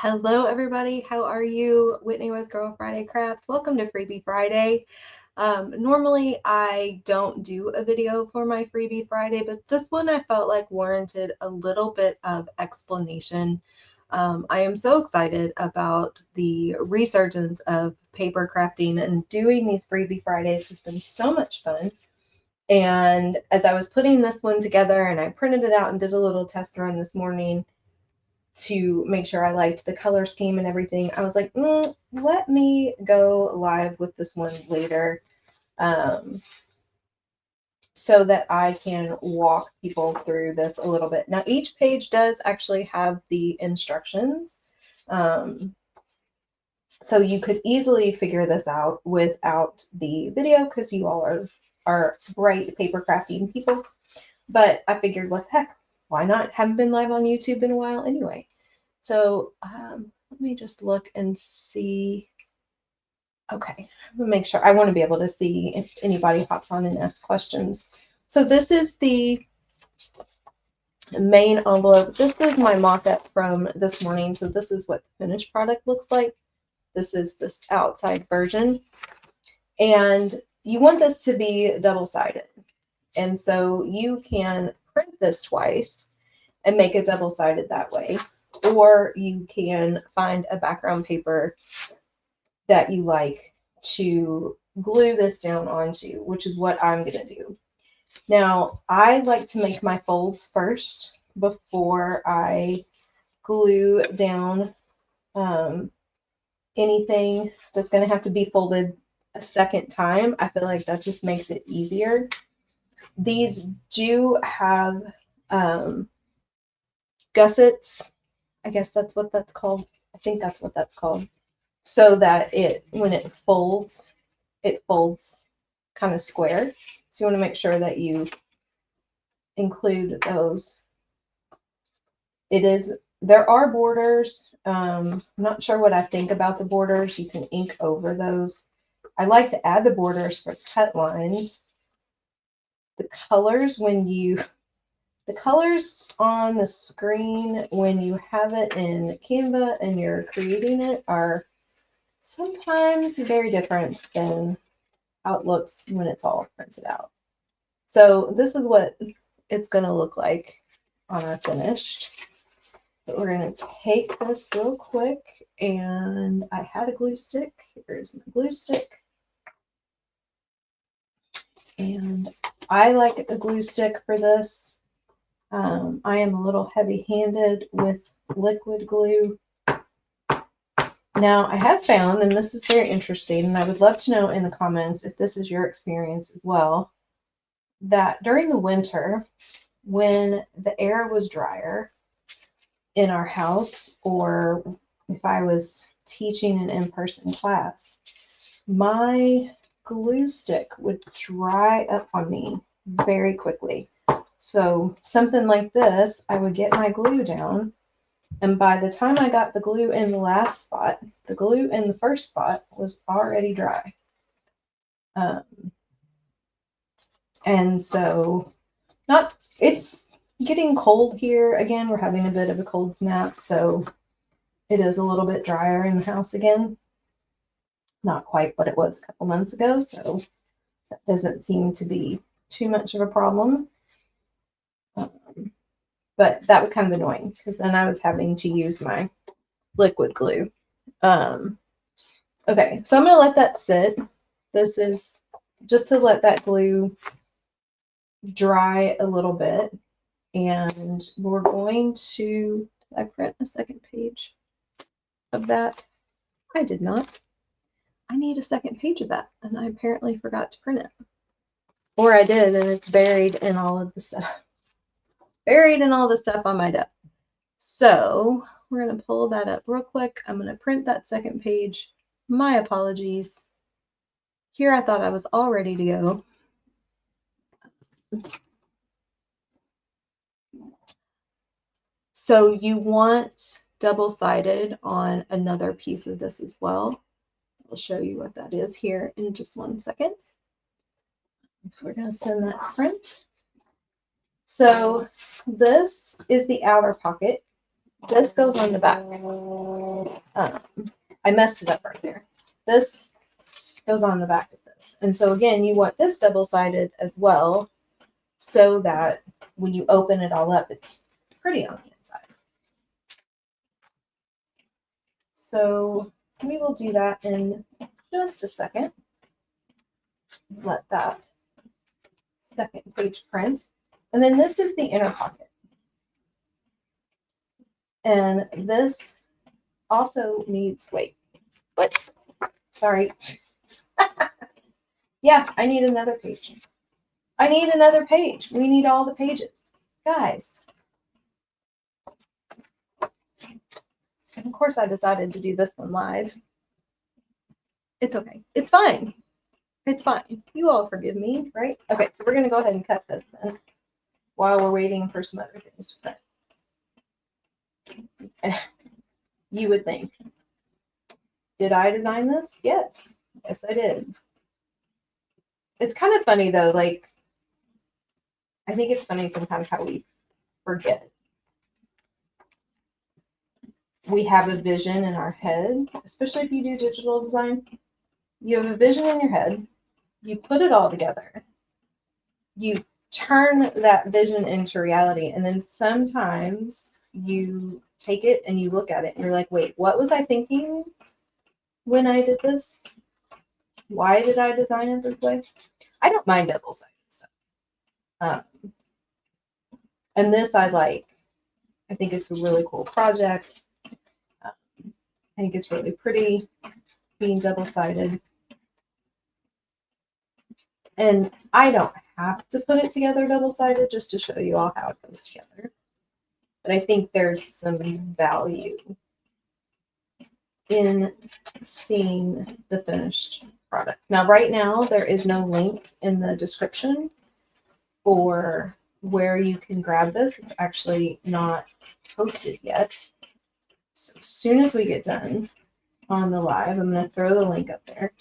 Hello, everybody. How are you? Whitney with Girl Friday Crafts. Welcome to Freebie Friday. Normally, I don't do a video for my Freebie Friday, but this one I felt like warranted a little bit of explanation. I am so excited about the resurgence of paper crafting, and doing these Freebie Fridays has been so much fun. And as I was putting this one together and I printed it out and did a little test run this morning, to make sure I liked the color scheme and everything, I was like, let me go live with this one later, so that I can walk people through this a little bit. Now, each page does actually have the instructions, so you could easily figure this out without the video because you all are bright paper crafting people. But I figured, what the heck, why not? Haven't been live on YouTube in a while anyway. So let me just look and see. Okay, make sure. I want to be able to see if anybody hops on and asks questions. So this is the main envelope. This is my mock-up from this morning. So this is what the finished product looks like. This is this outside version. And you want this to be double-sided. And so you can print this twice and make it double-sided that way. Or you can find a background paper that you like to glue this down onto, which is what I'm going to do. Now, I like to make my folds first before I glue down anything that's going to have to be folded a second time. I feel like that just makes it easier. These do have gussets. I guess that's what that's called. I think that's what that's called. So that when it folds kind of square. So you want to make sure that you include those. There are borders. I'm not sure what I think about the borders. You can ink over those. I like to add the borders for cut lines. The colors on the screen when you have it in Canva and you're creating it are sometimes very different than how it looks when it's all printed out. So this is what it's going to look like on our finished. But we're going to take this real quick, and I had a glue stick. Here's my glue stick. And I like a glue stick for this. I am a little heavy-handed with liquid glue. Now, I have found, and this is very interesting, and I would love to know in the comments if this is your experience as well, that during the winter, when the air was drier in our house, or if I was teaching an in-person class, my glue stick would dry up on me very quickly. So something like this, I would get my glue down, and by the time I got the glue in the last spot, the glue in the first spot was already dry. And so it's getting cold here again. We're having a bit of a cold snap, so it is a little bit drier in the house again. Not quite what it was a couple months ago, so that doesn't seem to be too much of a problem. But that was kind of annoying because then I was having to use my liquid glue. Okay, so I'm going to let that sit. This is just to let that glue dry a little bit. And we're going to, did I print a second page of that? I did not. I need a second page of that, and I apparently forgot to print it. Or I did, and it's buried in all of the stuff. Buried in all the stuff on my desk. So we're going to pull that up real quick. I'm going to print that second page. My apologies. Here I thought I was all ready to go. So you want double-sided on another piece of this as well. I'll show you what that is here in just 1 second. So we're going to send that to print. So this is the outer pocket. This goes on the back. I messed it up right there. This goes on the back of this. And so again, you want this double-sided as well so that when you open it all up, it's pretty on the inside. So we will do that in just a second. Let that second page print. And then this is the inner pocket. And this also needs, wait, what? Sorry. Yeah, I need another page. I need another page. We need all the pages. Guys. And of course I decided to do this one live. It's okay. It's fine. It's fine. You all forgive me, right? Okay, so we're going to go ahead and cut this then while we're waiting for some other things to print. You would think, did I design this? Yes. Yes, I did. It's kind of funny though, like, I think it's funny sometimes how we forget. We have a vision in our head, especially if you do digital design. You have a vision in your head, you put it all together, you turn that vision into reality, and then sometimes you take it and you look at it and you're like, wait, what was I thinking when I did this? Why did I design it this way? I don't mind double-sided stuff. And this I like. I think it's a really cool project. I think it's really pretty being double-sided. And I don't have to put it together double-sided just to show you all how it goes together. But I think there's some value in seeing the finished product. Now, right now, there is no link in the description for where you can grab this. It's actually not posted yet. So as soon as we get done on the live, I'm going to throw the link up there.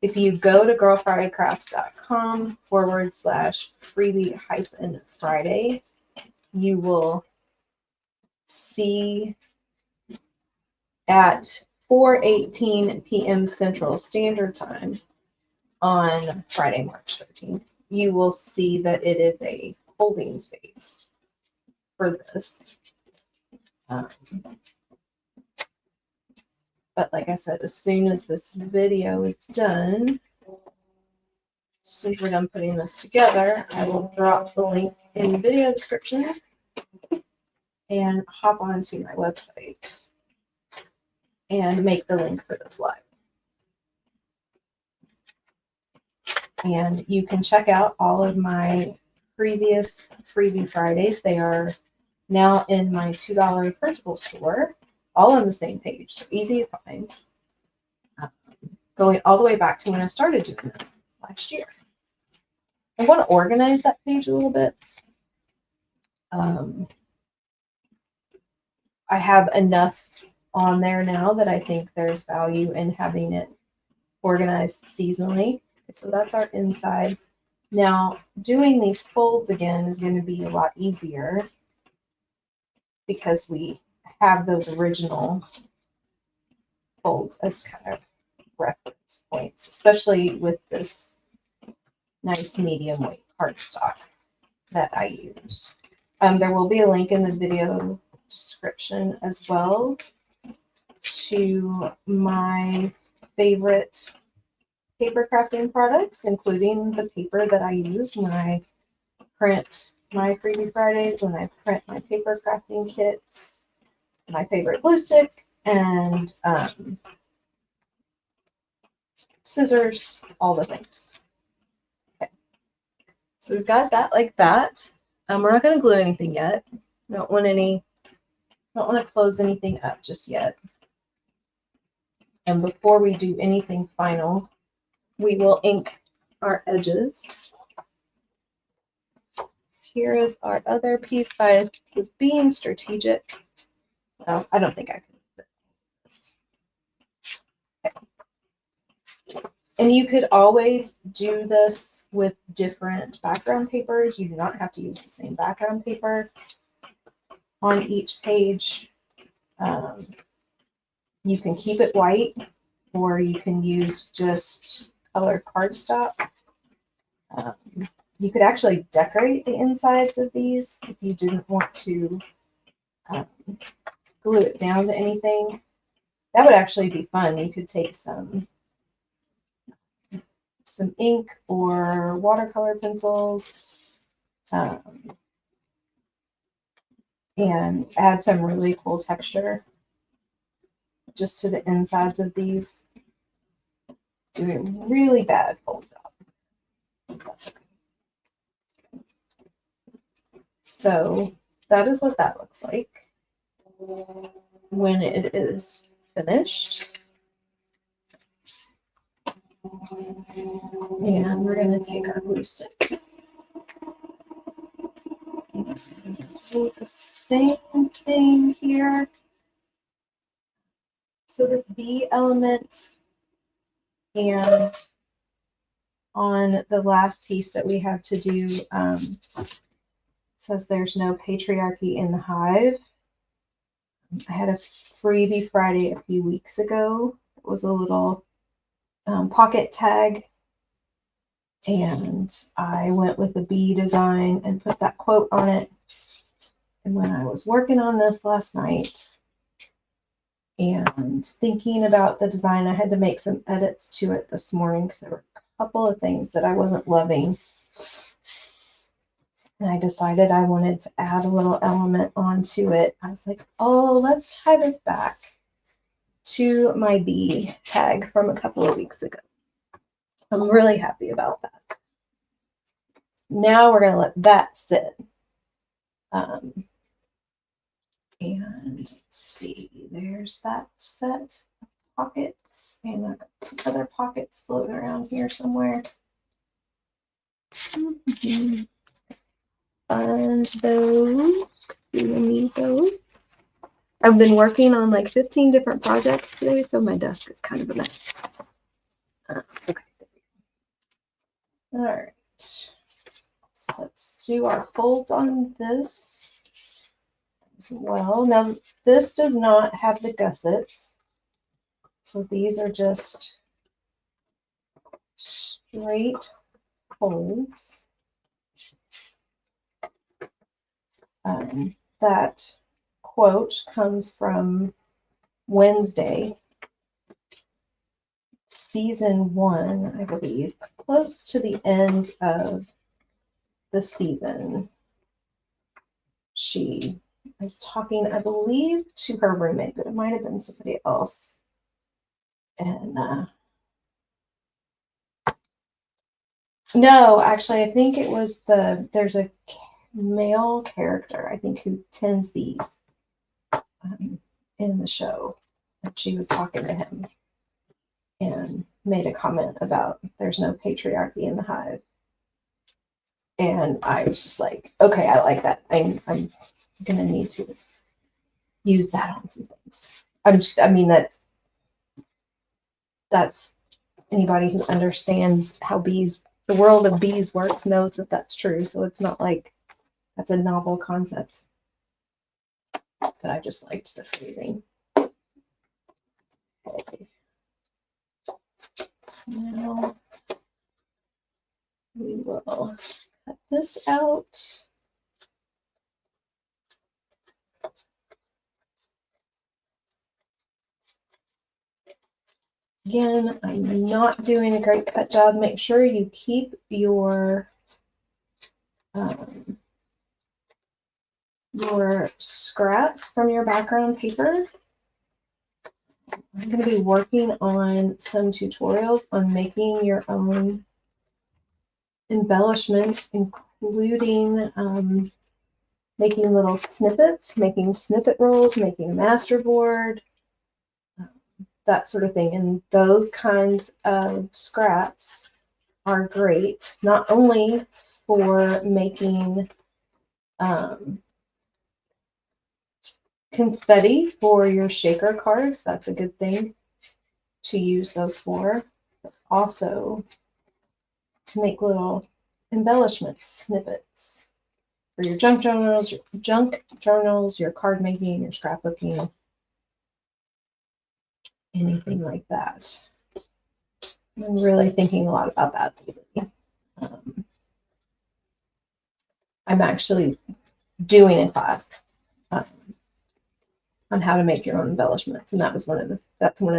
If you go to girlfridaycrafts.com/freebie-friday, you will see at 4:18 p.m. Central Standard Time on Friday, March 13th, you will see that it is a holding space for this. But like I said, as soon as this video is done, since we're done putting this together, I will drop the link in the video description and hop onto my website and make the link for this live. And you can check out all of my previous Freebie Fridays. They are now in my $2 Printable store, all on the same page, so easy to find. Going all the way back to when I started doing this last year. I want to organize that page a little bit. I have enough on there now that I think there's value in having it organized seasonally. So that's our inside. Now, doing these folds again is going to be a lot easier because we have those original folds as kind of reference points, especially with this nice medium weight cardstock that I use. There will be a link in the video description as well to my favorite paper crafting products, including the paper that I use when I print my Freebie Fridays, when I print my paper crafting kits, my favorite glue stick, and scissors, all the things. Okay, so we've got that like that. We're not going to glue anything yet. Don't want to close anything up just yet. And before we do anything final, we will ink our edges. Here is our other piece. I was being strategic. Well, I don't think I could fit this. Okay. And you could always do this with different background papers. You do not have to use the same background paper on each page. You can keep it white, or you can use just colored cardstock. You could actually decorate the insides of these if you didn't want to glue it down to anything. That would actually be fun. You could take some ink or watercolor pencils and add some really cool texture just to the insides of these. Do a really bad fold job. That's okay. So that is what that looks like when it is finished. And we're going to take our glue stick. Do the same thing here. So this bee element, and on the last piece that we have to do, says there's no patriarchy in the hive. I had a Freebie Friday a few weeks ago. It was a little pocket tag, and I went with a bee design and put that quote on it. And when I was working on this last night and thinking about the design, I had to make some edits to it this morning because there were a couple of things that I wasn't loving. And I decided I wanted to add a little element onto it. I was like, oh, let's tie this back to my bee tag from a couple of weeks ago. I'm really happy about that. Now we're going to let that sit. And let's see, there's that set of pockets, and I've got some other pockets floating around here somewhere. Find those. We will need those. I've been working on like 15 different projects today, so my desk is kind of a mess. Okay. All right. So let's do our folds on this as well. Now, this does not have the gussets, so these are just straight folds. That quote comes from Wednesday, season 1, I believe, close to the end of the season. She was talking, I believe, to her roommate, but it might have been somebody else. And no, actually, I think it was there's a male character, I think, who tends bees in the show. And she was talking to him and made a comment about there's no patriarchy in the hive. And I was just like, okay, I like that. I'm gonna need to use that on some things. I mean, that's anybody who understands how the world of bees works knows that that's true. So it's not like that's a novel concept. But I just liked the phrasing. Okay. So now we will cut this out. Again, I'm not doing a great cut job. Make sure you keep your scraps from your background paper. I'm going to be working on some tutorials on making your own embellishments, including making little snippets, making snippet rolls, making a master board, that sort of thing. And those kinds of scraps are great, not only for making confetti for your shaker cards. That's a good thing to use those for. But also to make little embellishments, snippets for your junk journals, your card making, your scrapbooking. anything like that. I'm really thinking a lot about that lately. I'm actually doing a class on how to make your own embellishments, and that's one of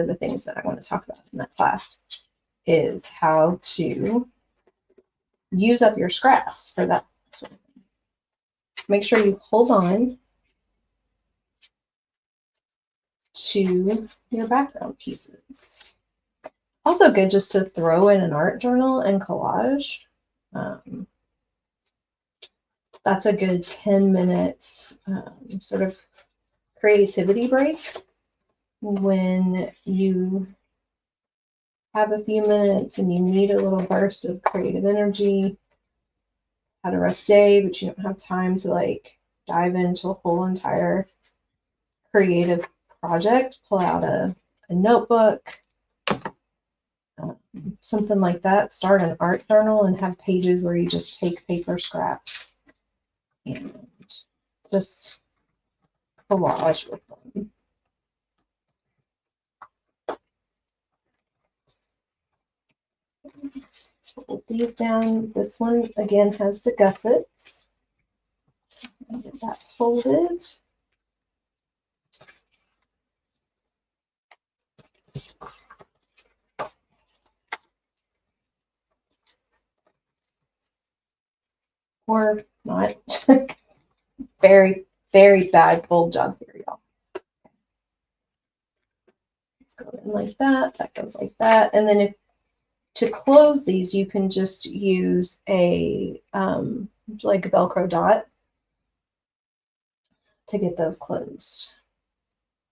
the things that I want to talk about in that class, is how to use up your scraps for that sort of thing. Make sure you hold on to your background pieces. Also good just to throw in an art journal and collage. That's a good 10 minutes sort of creativity break when you have a few minutes and you need a little burst of creative energy, had a rough day, but you don't have time to like dive into a whole entire creative project. Pull out a notebook, something like that. Start an art journal and have pages where you just take paper scraps and just collage with them. Fold these down. This one again has the gussets. So I'm gonna get that folded. Or not. Very, very bad fold job here, y'all. Let's go in like that. That goes like that. And then if to close these, you can just use a like a Velcro dot to get those closed.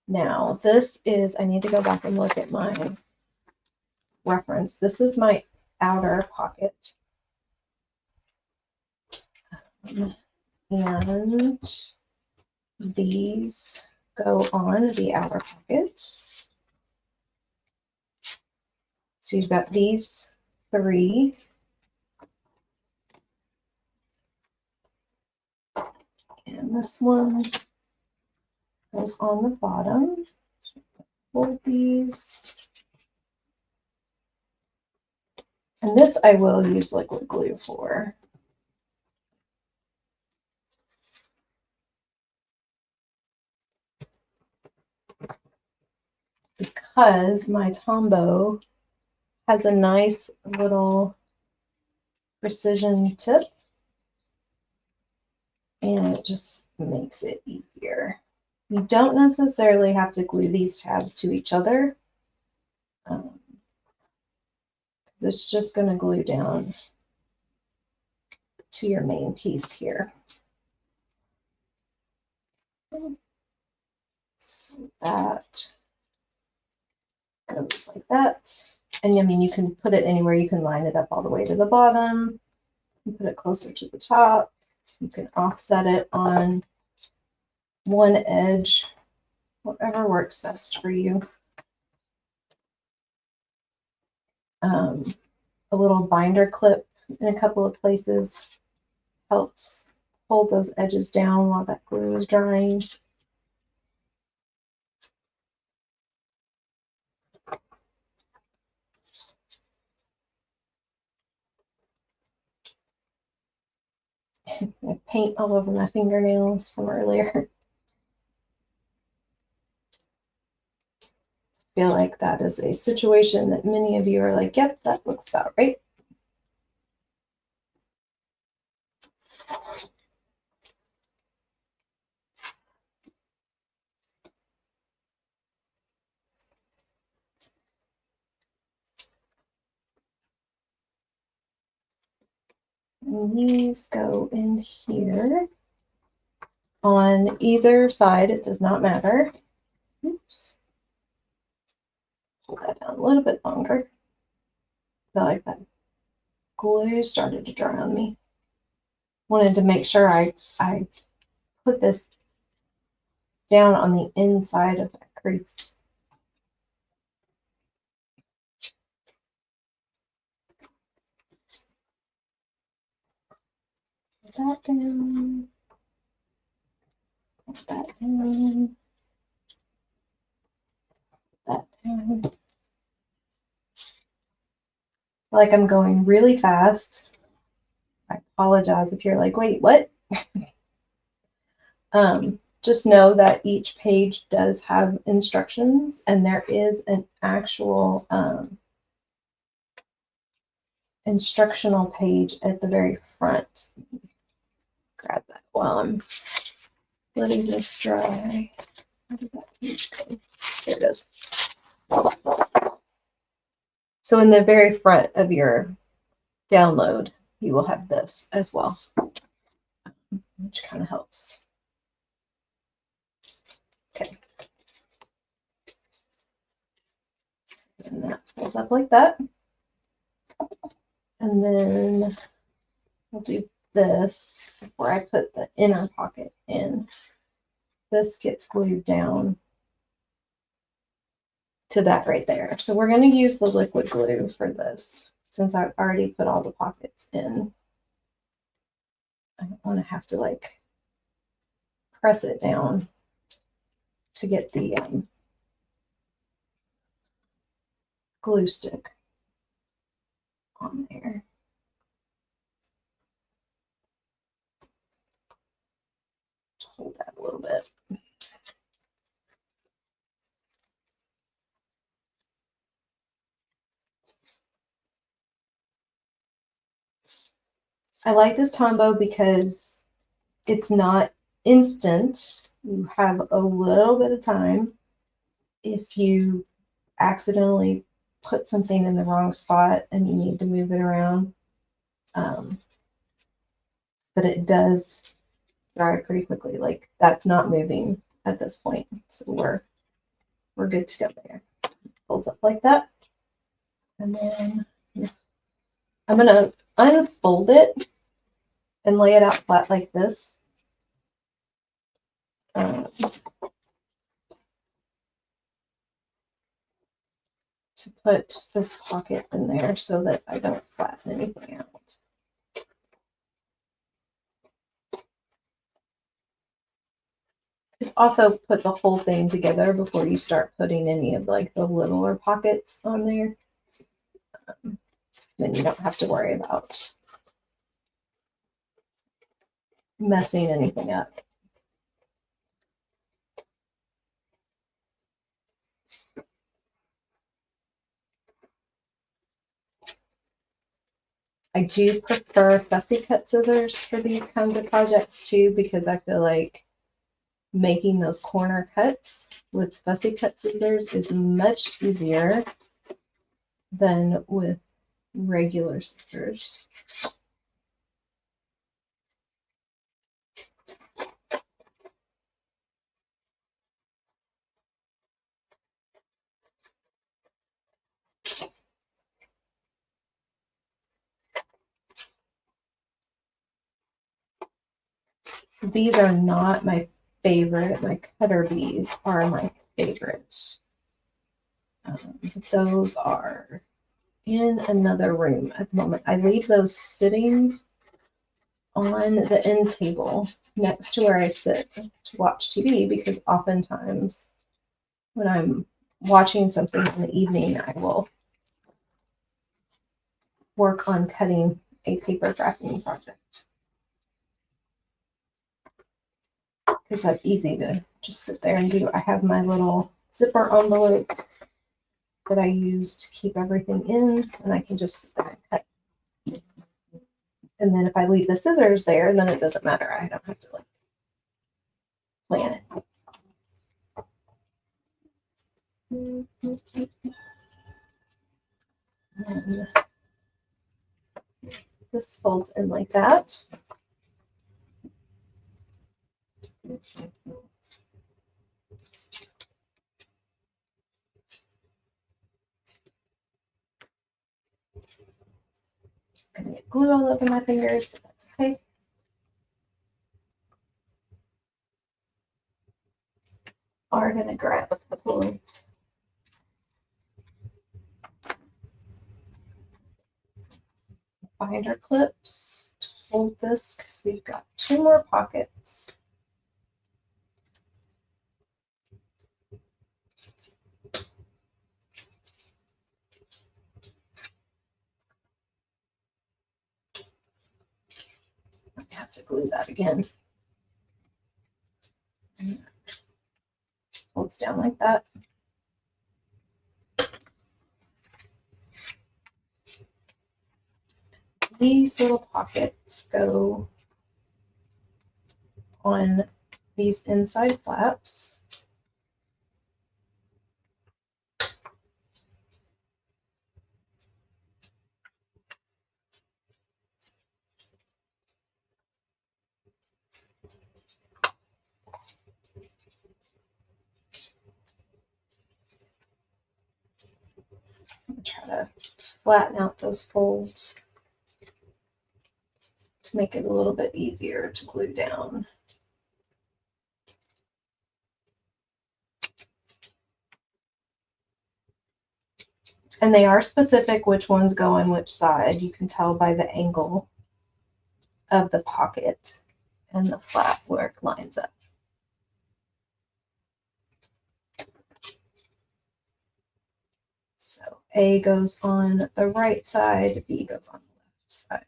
Now this is, I need to go back and look at my reference. This is my outer pocket. And these go on the outer pocket. So you've got these three. And this one goes on the bottom. Fold these. And this I will use liquid glue for. Because my Tombow has a nice little precision tip, and it just makes it easier. You don't necessarily have to glue these tabs to each other. It's just going to glue down to your main piece here. So that goes like that. And I mean, you can put it anywhere. You can line it up all the way to the bottom. You put it closer to the top. You can offset it on one edge, whatever works best for you. A little binder clip in a couple of places helps hold those edges down while that glue is drying. I paint all over my fingernails from earlier. I feel like that is a situation that many of you are like, yep, that looks about right. And these go in here on either side. It does not matter. Oops. Hold that down a little bit longer. I feel like that glue started to dry on me. Wanted to make sure I put this down on the inside of that crease. Put that down. Put that down. Put that Like I'm going really fast. I apologize if you're like, wait, what? Just know that each page does have instructions, and there is an actual instructional page at the very front. Grab that while I'm letting this dry. Where did that page go? There it is. So in the very front of your download, you will have this as well, which kind of helps. Okay. And that folds up like that. And then we'll do this before I put the inner pocket in. This gets glued down to that right there. So we're going to use the liquid glue for this since I've already put all the pockets in. I don't want to have to like press it down to get the glue stick on there. Hold that a little bit. I like this Tombow because it's not instant. You have a little bit of time. If you accidentally put something in the wrong spot and you need to move it around, but it does dry pretty quickly. Like that's not moving at this point, so we're good to go there. Folds up like that, and then I'm gonna unfold it and lay it out flat like this. To put this pocket in there so that I don't flatten anything out. Also put the whole thing together before you start putting any of like the littler pockets on there. Then you don't have to worry about messing anything up. I do prefer fussy cut scissors for these kinds of projects too, because I feel like making those corner cuts with fussy cut scissors is much easier than with regular scissors. These are not my favorite. My cutter bees are my favorite. Those are in another room at the moment. I leave those sitting on the end table next to where I sit to watch TV because oftentimes when I'm watching something in the evening, I will work on cutting a paper crafting project. Because that's easy to just sit there and do. I have my little zipper envelopes that I use to keep everything in, and I can just sit there and cut. And then if I leave the scissors there, then it doesn't matter. I don't have to like plan it. And this folds in like that. I'm gonna get glue all over my fingers, but that's okay. Are gonna grab a couple of binder clips to hold this because we've got 2 more pockets. glue that again. Folds down like that. These little pockets go on these inside flaps. Try to flatten out those folds to make it a little bit easier to glue down. And they are specific which ones go on which side. You can tell by the angle of the pocket and the flap where it lines up. So A goes on the right side, B goes on the left side.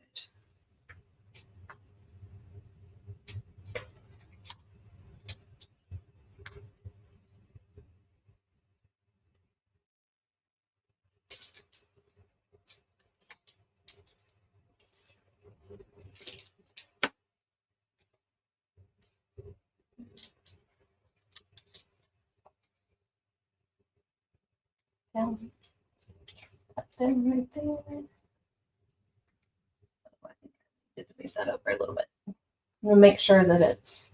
Down, up, down right there. Oh, I think I need to move that over a little bit. We'll make sure that it's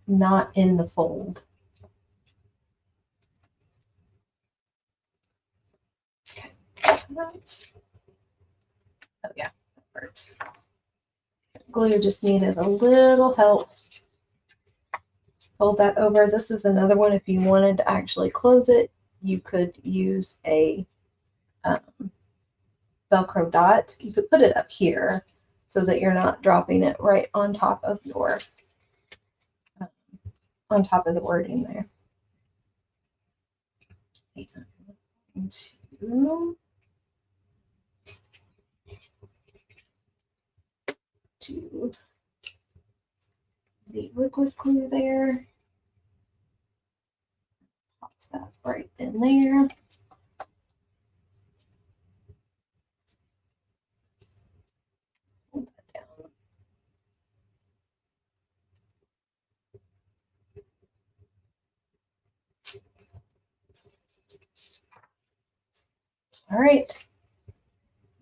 not in the fold. Okay, right. Oh yeah, that worked. Glue just needed a little help. Fold that over. This is another one. If you wanted to actually close it, you could use a Velcro dot. You could put it up here so that you're not dropping it right on top of your on top of the wording there. To the liquid glue there. Pop that right in there. Hold that down. All right,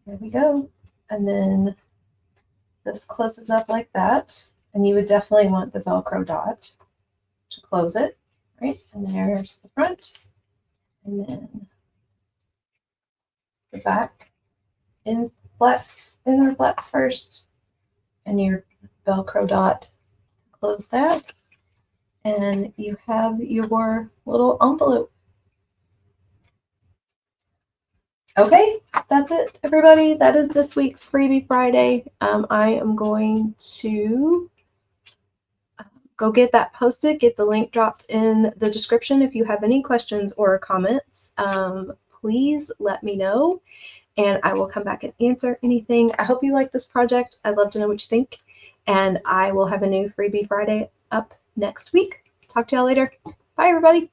there we go. And then this closes up like that. And you would definitely want the Velcro dot to close it, right? And there's the front. And then the back in their flaps first. And your Velcro dot, close that. And you have your little envelope. Okay, that's it, everybody. That is this week's Freebie Friday. I am going to go get that posted, get the link dropped in the description. If you have any questions or comments, please let me know, and I will come back and answer anything. I hope you like this project. I'd love to know what you think, and I will have a new Freebie Friday up next week. Talk to y'all later. Bye, everybody.